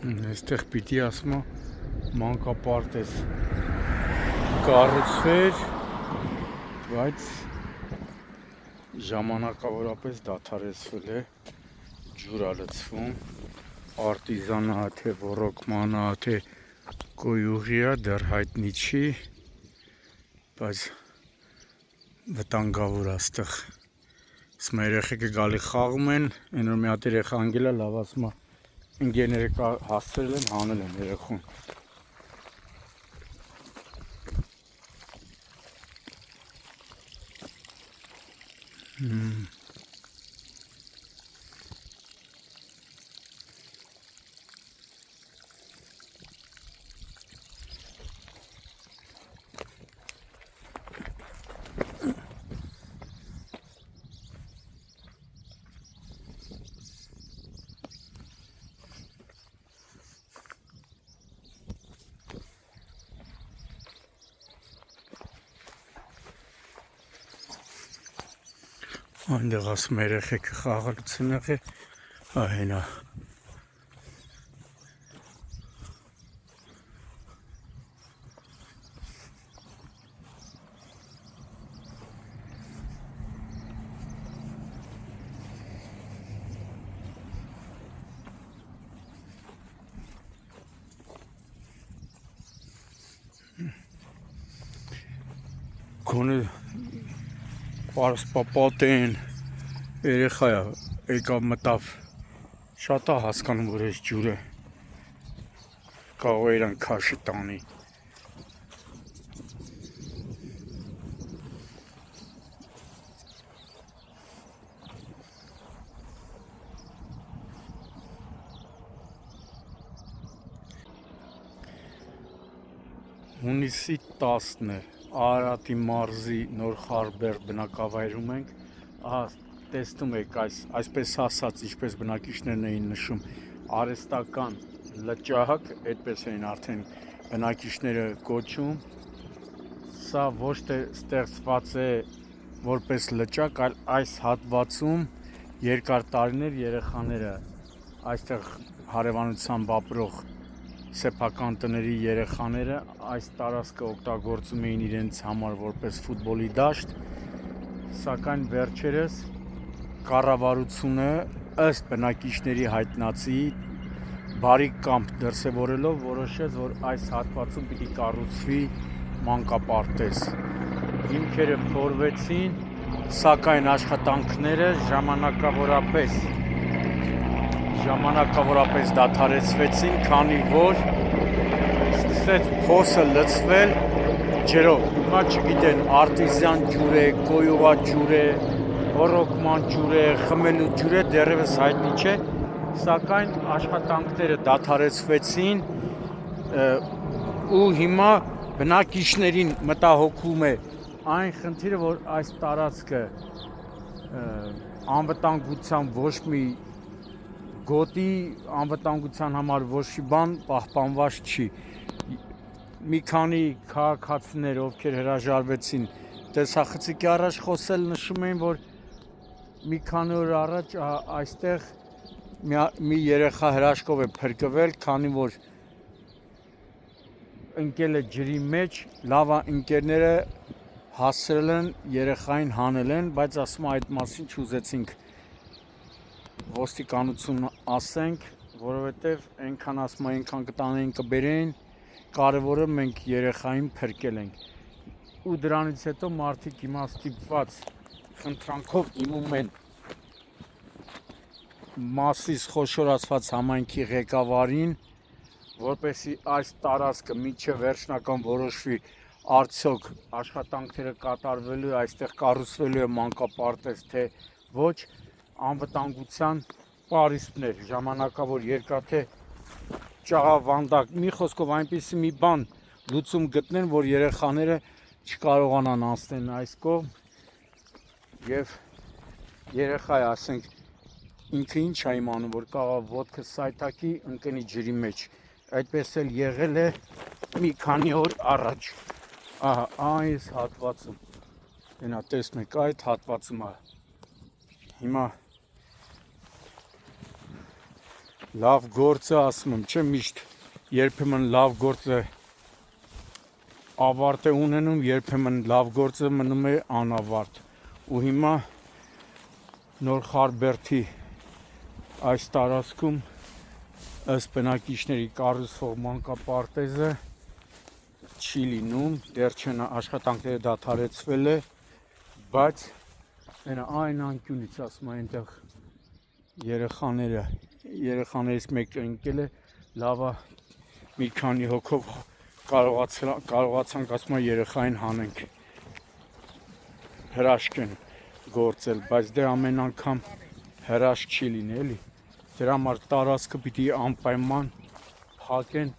Այստեղ պիտի ասում մանկապարտեզ կառուցվեր, բայց ժամանակավորապես դադարեցվել է, ջուր ա լցվում, արտիզանա թե ոռոգմանա թե կոյուղիա դեռ հայտնի չի, բայց վտանգավոր է այստեղ։ Ասում երեխեքը գալի խաղում են, այն որ մի հատ երեխա անգել է, լավ ասում է ընկերները հասցրել են, հանել են երեխուն։ Այնտեղ ասում երեխեքը խաղալուց է, հենա։ Գոնե պապատեն երեխա եկավ մտավ, շատ է հասկանում, որ այս ջուրը կարող է իրան քաշի տանի։ Հունիսի 10-ն է, Արարատի մարզի Նոր Խարբերդ բնակավայրում ենք, տեսնում եք այսպես ասած, ինչպես բնակիչներն էին նշում, արհեստական լճակ, այդպես էին արդեն բնակիչները կոչում, սա ոչ թե ստեղծված է որպես լճակ, այլ այս հատվածում երկար տարիներ երեխաները այստեղ հարևանությամբ ապրող սեփական տների երեխաները այս տարածքը օգտագործում էին իրենց համար որպես ֆուտբոլի դաշտ, սակայն վերջերս կառավարությունը ըստ բնակիչների հայտնածի բարի կամք դրսևորելով որոշեց, որ այս հատվածում պիտի կառուցվի մանկապարտեզ։ Հիմքերը փորվեցին, սակայն աշխատանքները ժամանակավորապես դադարեցվեցին, քանի որ սկսեց փոսը լցվել ջրով։ Հիմա չգիտեն արտիզյան ջուր է, կոյուղա ջուր է, ոռոգման ջուր է, խմելու ջուր է, դեռևս հայտնի չէ, սակայն աշխատանքները դադարեցվեցին ու հիմա բնակիչներին մտահոգում է այն խնդիրը, որ այս տարածքը անվտանգության ոչ մի գոտի, անվտանգության համար ոչ մի բան պահպանված չի։ Մի քանի քաղաքացիներ, ովքեր հրաժարվեցին տեսախցիկի առաջ խոսել, նշում էին, որ մի քանի օր առաջ այստեղ մի երեխա հրաշքով է փրկվել, քանի որ ընկել է ջրի մեջ, լավա ընկերները հասցրել են երեխային հանել են, բայց ասում այդ մասին չուզեցինք ոստիկանություն ասենք, որովհետև այնքան ասում այնքան կտանեին կբերեին, կարևորը մենք երեխային փրկել ենք։ Ու դրանից հետո մարդիկ հիմա ստիպված խնդրանքով դիմում են Մասիս խոշորացված համայնքի ղեկավարին, որպեսզի այս տարածքը մինչև վերջնական որոշվի արդյոք աշխատանքները կատարվելու է, այստեղ կառուցվելու է մանկապարտեզ, թե ոչ, անվտանգության պարիսպներ, ժամանակավոր երկաթե ճաղավանդակ, մի խոսքով այնպիսի մի բան լուծում գտնեն, որ երեխաները չկարողանան անցնել այս կողմ եւ երեխա է, ասենք, ինքը ինչ է իմանում, որ կարող ոտքը սայթակի ընկնի ջրի մեջ, այդպես էլ եղել է մի քանի օր առաջ, այս հատվածում, այնա տեսնում եք, այդ հատվածում է, հիմա լավ գործը ասում եմ, չէ՞ միշտ երբեմն լավ գործը ավարտ է ունենում, երբեմն լավ գործը մնում է անավարտ։ Ու հիմա նոր Խարբերդի այս տարածքում ըստ բնակիչների կառուցվող մանկապարտեզը չի լինում, դեռ չեն աշխատանքները դադարեցվել է, բայց այն անկյունից ասում այնտեղ երեխաներից մեկը ընկել է, լավա մի քանի հոգով կարողացանք ասում երեխային հանենք, հրաշք են գործել, բայց դե ամեն անգամ հրաշք չի լինի, էլի, դրա համար տարածքը պիտի անպայման փակեն,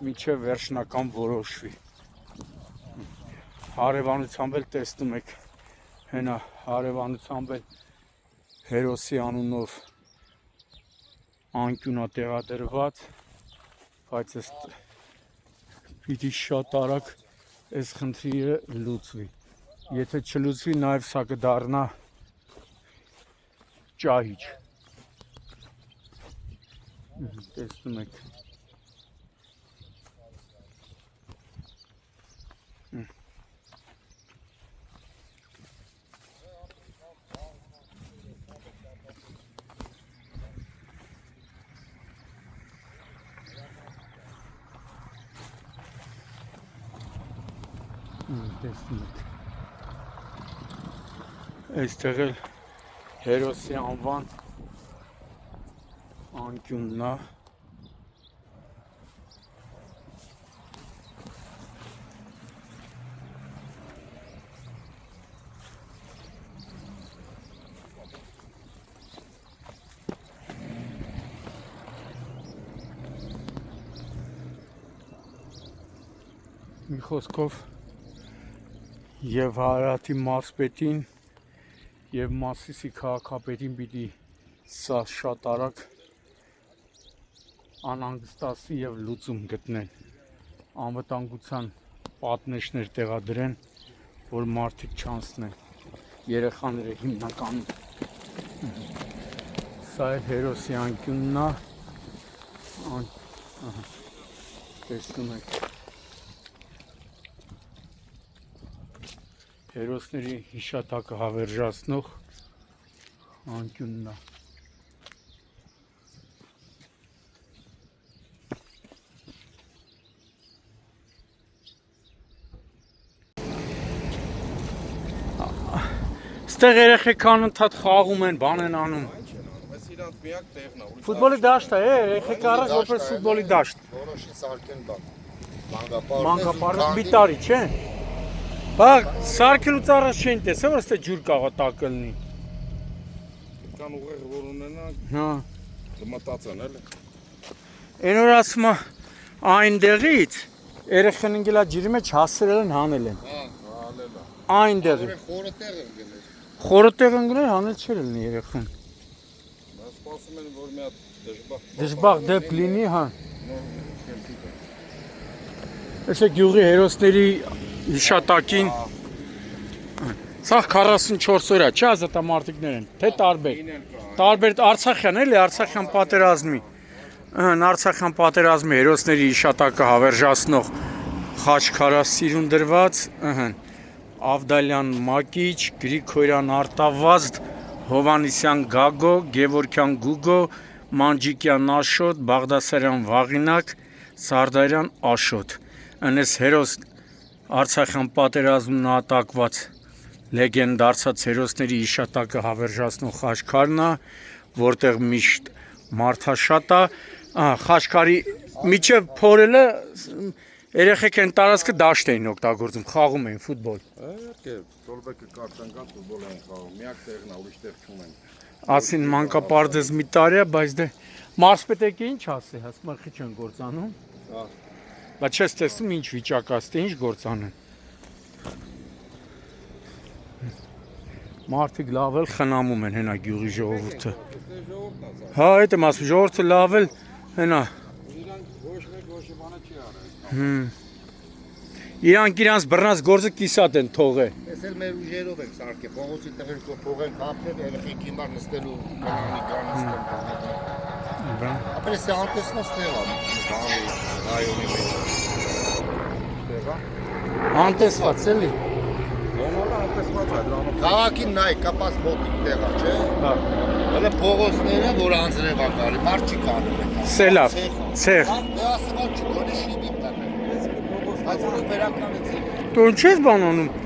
մինչև վերջնական որոշվի։ Հարևանությամբ էլ տեսնում եք, հենա հարևանությամբ էլ հերոսի անունով անկյունա տեղադրված, բայց պիտի շատ արագ այս խնդիրը լուծվի։ Եթե չլուծվի, նաև սա կդառնա ճահիճ։ Տեսնում եք։ Տեսնում եք։ Այստեղ էլ հերոսի անվան անկյունն է։ Մի խոսքով եւ Հարարատի մարզպետին եւ Մասիսի քաղաքապետին պիտի սա շատ արագ անհանգստացի եւ լուծում գտնեն, անվտանգության պատնեշներ տեղադրեն, որ մարդիկ չանցնեն, երեխաները հիմնականում։ Սա է հերոսի անկյունն է, տեսնում եք։ Հերոսների հիշատակը հավերժացնող անկյունն է։ Ստեղ երեխեք անընդհատ խաղում են, բան են անում։ Այս իրանց միակ տեղն է։ Ֆուտբոլի դաշտ է, երեխեք առած որպես ֆուտբոլի դաշտ։ Որոշի սարքեն բան։ Մանկապարտեզ մի տարի, չէ՞։ Բա սարքելուց առաջ չեն տեսա, որ ստե ջուր կարող տակը լինի։ Կան ուղեղ որ ունենան։ Հա։ Կմտածեն էլի։ Այն որ ասում այնտեղից երեխան ընկելա ջրի մեջ հասցրել են հանել են։ Հա, հալել է։ Այնտեղից։ Խորը տեղ ընկել է։ Խորը տեղ ընկնել հանել չէր լինի երեխան։ Բայց սպասում են որ մի հատ Դժբախտ դեպք լինի, հա։ Այսը գյուղի հերոսների հիշատակին սա 44 օր է, չէ՞ ազատամարտիկներ են, թե տարբեր։ Տարբեր Արցախյան էլի, Արցախյան պատերազմի։ Արցախյան պատերազմի հերոսների հիշատակը հավերժացնող խաչքարասիրուն դրված, Ավդալյան Մակիչ, Գրիգորյան Արտավազդ, Հովանիսյան Գագո, Գևորգյան Գուգո, Մանջիկյան Աշոտ, Բաղդասարյան Վաղինակ, Սարդարյան Աշոտ։ Այնպես հերոս Արցախյան պատերազմում նահատակված լեգենդ դարձած հերոսների հիշատակը հավերժացնող խաչքարն է, որտեղ միշտ մարդաշատ է, խաչքարի միջև փորելը երեխեք են տարածքը դաշտ էին օգտագործում, խաղում էին ֆուտբոլ։ Իհարկե, Տոլբեկը կարծանքած ֆուտբոլ են խաղում, միակ տեղն է, ուրիշ տեղ չունեն։ Ասին մանկապարտեզ մի տարի է, բայց դե մարզպետեկը ինչ ասի, ասում է խիչ են գործանում։ Հա։ Բայց չես տեսնում ինչ վիճակ է, ստե ինչ գործան են։ Մարդիկ լավ էլ խնամում են հենա գյուղի ժողովուրդը։ Հա, այդ եմ ասում, ժողովուրդը լավ էլ հենա։ Իրանք ոչ մեկ ոչ բանը չի արել։ Իրանք իրանց բռնած գործը կիսատ են թողել։ Ես էլ մեր ուժերով ենք սարքել, փողոցի տղեր փող են կապել, երեխեքի մար նստելու կանոնի կան նստել։ Ապրես է անտեսված տեղ է, բանի, ռայոնի մեջ։ Տեղա։ Անտեսված էլի։ Նորմալը անտեսված է դրանով։ Քաղաքին նայ, կապած մոտիկ տեղ է, չէ։ Հա։ Հələ փողոցները, որ անձրև է գալի, մարդ չի կանում։ Սելավ, ցեղ։ Դե ասված չի, գոնի շիբի տանը։ Բայց ախբերական է ցեղ։ Դու ինչ ես բան անում։